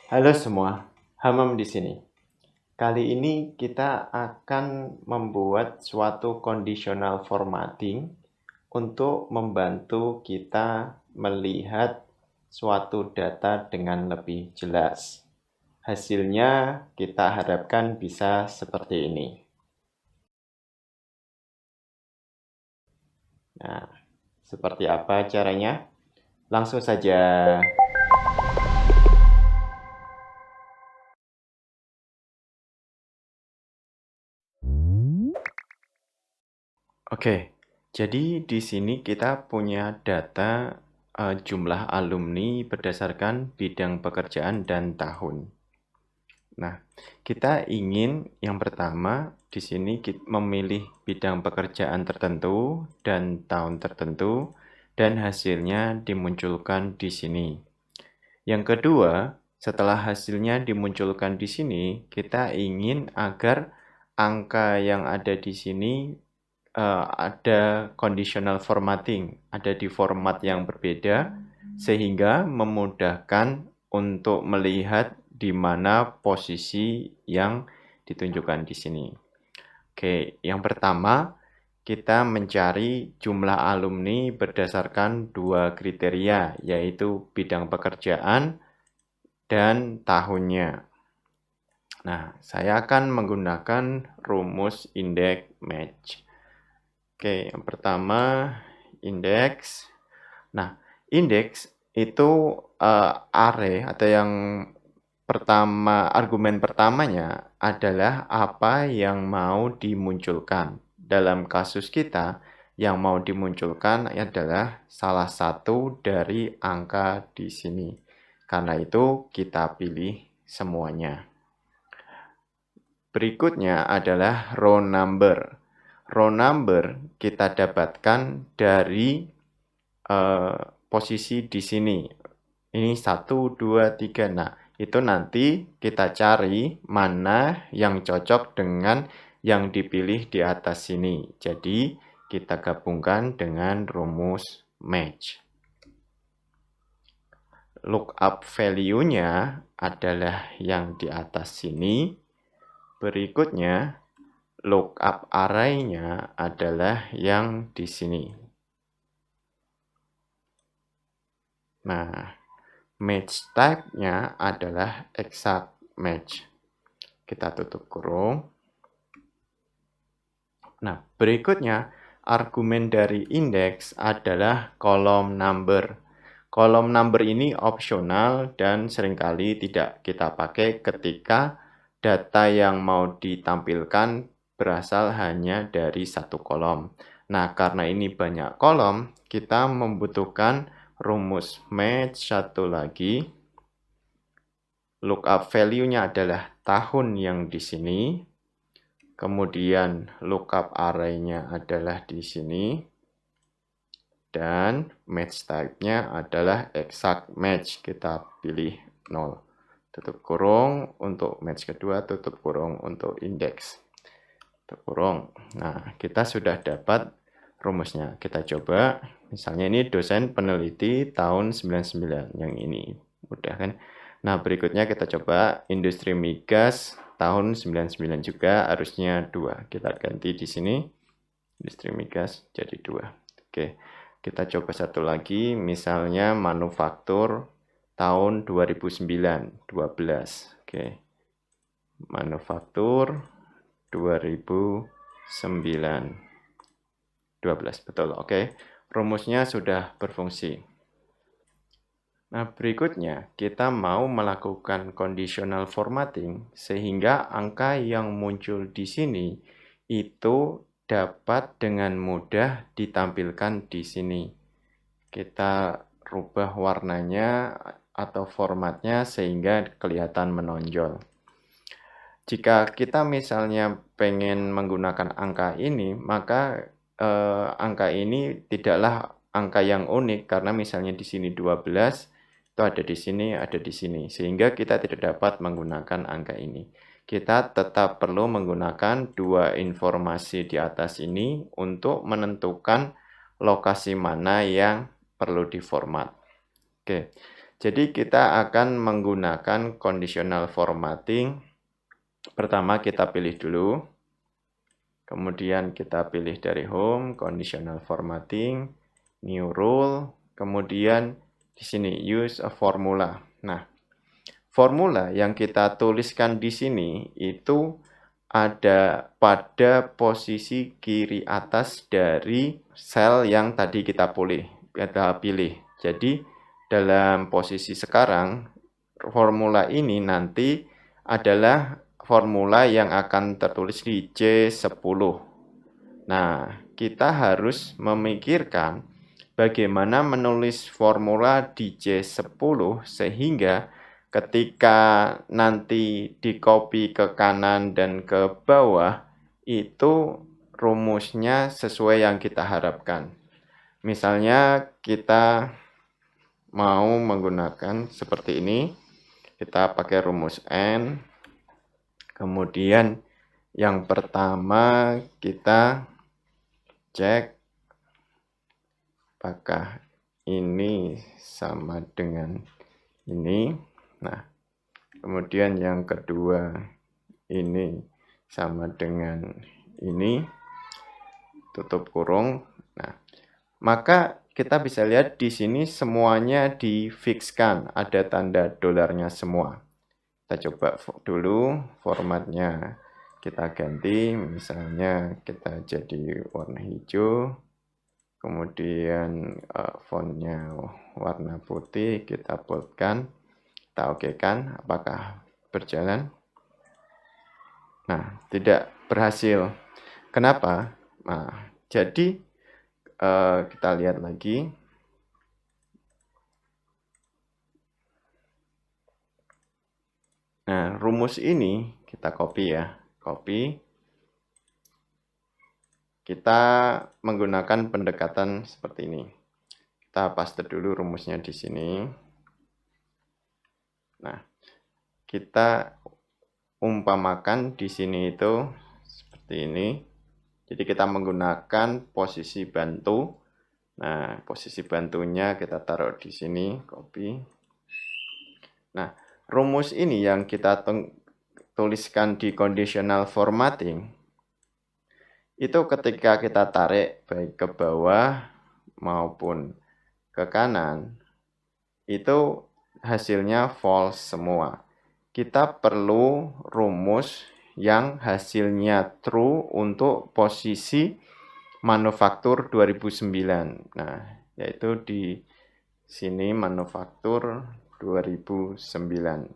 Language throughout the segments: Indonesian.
Halo semua, Hamam di sini. Kali ini kita akan membuat suatu conditional formatting untuk membantu kita melihat suatu data dengan lebih jelas. Hasilnya kita harapkan bisa seperti ini. Nah, seperti apa caranya? Langsung saja. Oke, jadi di sini kita punya data jumlah alumni berdasarkan bidang pekerjaan dan tahun. Nah, kita ingin yang pertama di sini memilih bidang pekerjaan tertentu dan tahun tertentu dan hasilnya dimunculkan di sini. Yang kedua, setelah hasilnya dimunculkan di sini, kita ingin agar angka yang ada di sini ada conditional formatting, ada di format yang berbeda, sehingga memudahkan untuk melihat di mana posisi yang ditunjukkan di sini. Oke, yang pertama, kita mencari jumlah alumni berdasarkan dua kriteria, yaitu bidang pekerjaan dan tahunnya. Nah, saya akan menggunakan rumus index match. Oke, yang pertama indeks. Nah, indeks itu array atau yang pertama, argumen pertamanya adalah apa yang mau dimunculkan. Dalam kasus kita, yang mau dimunculkan adalah salah satu dari angka di sini. Karena itu kita pilih semuanya. Berikutnya adalah row number. Row number kita dapatkan dari posisi di sini. Ini 1, 2, 3. Nah, itu nanti kita cari mana yang cocok dengan yang dipilih di atas sini. Jadi, kita gabungkan dengan rumus match. Lookup value-nya adalah yang di atas sini. Berikutnya, lookup array-nya adalah yang di sini. Nah, match type-nya adalah exact match. Kita tutup kurung. Nah, berikutnya, argumen dari indeks adalah kolom number. Kolom number ini opsional dan seringkali tidak kita pakai ketika data yang mau ditampilkan berasal hanya dari satu kolom. Nah, karena ini banyak kolom, kita membutuhkan rumus match satu lagi. Lookup value-nya adalah tahun yang di sini. Kemudian lookup array-nya adalah di sini. Dan match type-nya adalah exact match. Kita pilih 0. Tutup kurung untuk match kedua, tutup kurung untuk indeks. Tutup kurung. Nah, kita sudah dapat rumusnya. Kita coba. Misalnya ini dosen peneliti tahun 99. Yang ini. Mudah kan? Nah, berikutnya kita coba industri migas tahun 99 juga, harusnya 2. Kita ganti di sini. Industri migas jadi 2. Oke. Kita coba satu lagi, misalnya manufaktur tahun 2009, 12. Oke. Manufaktur 2009. 12, betul. Oke. Rumusnya sudah berfungsi. Nah, berikutnya kita mau melakukan conditional formatting sehingga angka yang muncul di sini itu dapat dengan mudah ditampilkan di sini. Kita rubah warnanya atau formatnya sehingga kelihatan menonjol. Jika kita misalnya pengen menggunakan angka ini, maka angka ini tidaklah angka yang unik karena misalnya di sini 12, itu ada di sini, ada di sini. Sehingga kita tidak dapat menggunakan angka ini. Kita tetap perlu menggunakan dua informasi di atas ini untuk menentukan lokasi mana yang perlu diformat. Oke, Jadi kita akan menggunakan conditional formatting. Pertama kita pilih dulu. Kemudian kita pilih dari home, conditional formatting, new rule, kemudian di sini use a formula. Nah, formula yang kita tuliskan di sini itu ada pada posisi kiri atas dari sel yang tadi kita pilih. Jadi, dalam posisi sekarang, formula ini nanti adalah formula yang akan tertulis di C10. Nah, kita harus memikirkan bagaimana menulis formula di C10 sehingga ketika nanti di-copy ke kanan dan ke bawah, itu rumusnya sesuai yang kita harapkan. Misalnya kita mau menggunakan seperti ini, kita pakai rumus N, kemudian yang pertama kita cek apakah ini sama dengan ini. Nah, kemudian yang kedua ini sama dengan ini, tutup kurung. Nah, maka kita bisa lihat di sini semuanya difixkan, ada tanda dolarnya semua. Kita coba dulu formatnya, kita ganti, misalnya kita jadi warna hijau, kemudian fontnya warna putih, kita boldkan, kita okekan, apakah berjalan? Nah, tidak berhasil. Kenapa? Nah, jadi kita lihat lagi. Nah, rumus ini kita copy ya. Copy. Kita menggunakan pendekatan seperti ini. Kita paste dulu rumusnya di sini. Nah, kita umpamakan di sini itu seperti ini. Jadi kita menggunakan posisi bantu. Nah, posisi bantunya kita taruh di sini, copy. Nah, rumus ini yang kita tuliskan di conditional formatting, itu ketika kita tarik baik ke bawah maupun ke kanan, itu hasilnya false semua. Kita perlu rumus yang hasilnya true untuk posisi manufaktur 2009. Nah, yaitu di sini manufaktur 2009.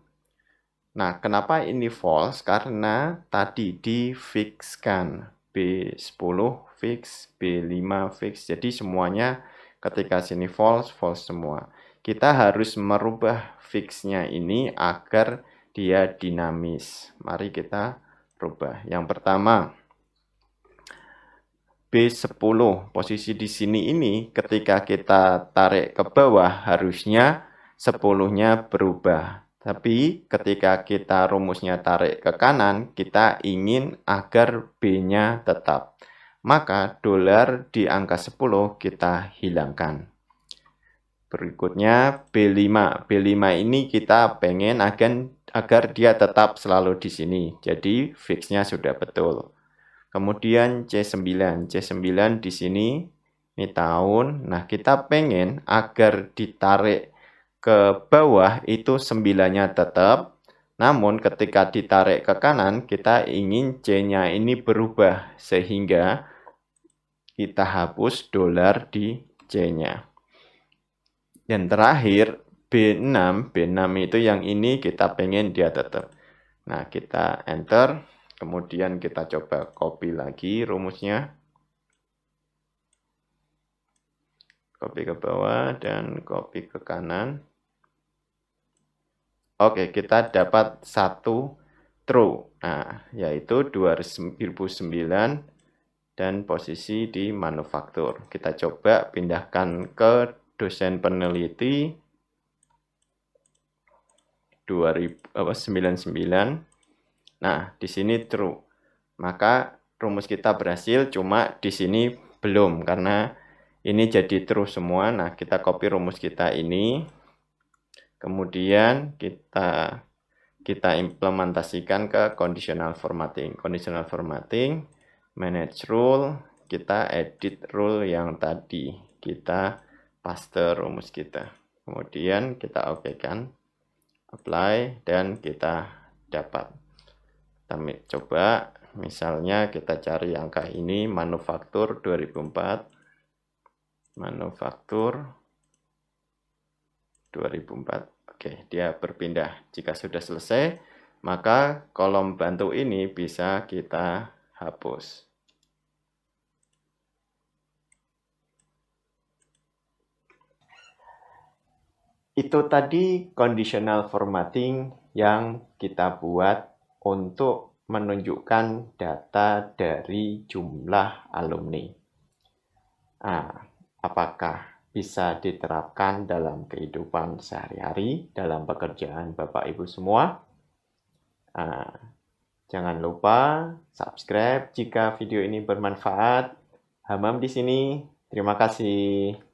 Nah, kenapa ini false? Karena tadi di-fixkan. B10 fix, B5 fix. Jadi semuanya ketika sini false, false semua. Kita harus merubah fixnya ini agar dia dinamis. Mari kita rubah. Yang pertama, B10 posisi di sini ini ketika kita tarik ke bawah harusnya 10-nya berubah. Tapi ketika kita rumusnya tarik ke kanan, kita ingin agar B-nya tetap. Maka dolar di angka 10 kita hilangkan. Berikutnya B5. B5 ini kita pengen agar dia tetap selalu di sini. Jadi fix-nya sudah betul. Kemudian C9. C9 di sini, ini tahun. Nah, kita pengen agar ditarik ke bawah itu 9-nya tetap. Namun ketika ditarik ke kanan, kita ingin C-nya ini berubah. Sehingga kita hapus dolar di C-nya. Dan terakhir, B6. B6 itu yang ini kita pengen dia tetap. Nah, kita enter. Kemudian kita coba copy lagi rumusnya. Copy ke bawah dan copy ke kanan. Oke, kita dapat satu true. Nah, yaitu 2009 dan posisi di manufaktur. Kita coba pindahkan ke dosen peneliti 99. Nah, di sini true. Maka rumus kita berhasil, cuma di sini belum karena ini jadi true semua. Nah, kita copy rumus kita ini. Kemudian kita implementasikan ke conditional formatting. Conditional formatting, manage rule, kita edit rule yang tadi, kita paste rumus kita. Kemudian kita oke-kan, apply, dan kita dapat. Kita coba, misalnya kita cari angka ini, manufaktur 2004, manufaktur 2004. Oke, dia berpindah. Jika sudah selesai, maka kolom bantu ini bisa kita hapus. Itu tadi conditional formatting yang kita buat untuk menunjukkan data dari jumlah alumni. Apakah bisa diterapkan dalam kehidupan sehari-hari, dalam pekerjaan Bapak Ibu semua? Jangan lupa subscribe jika video ini bermanfaat. Hamam di sini. Terima kasih.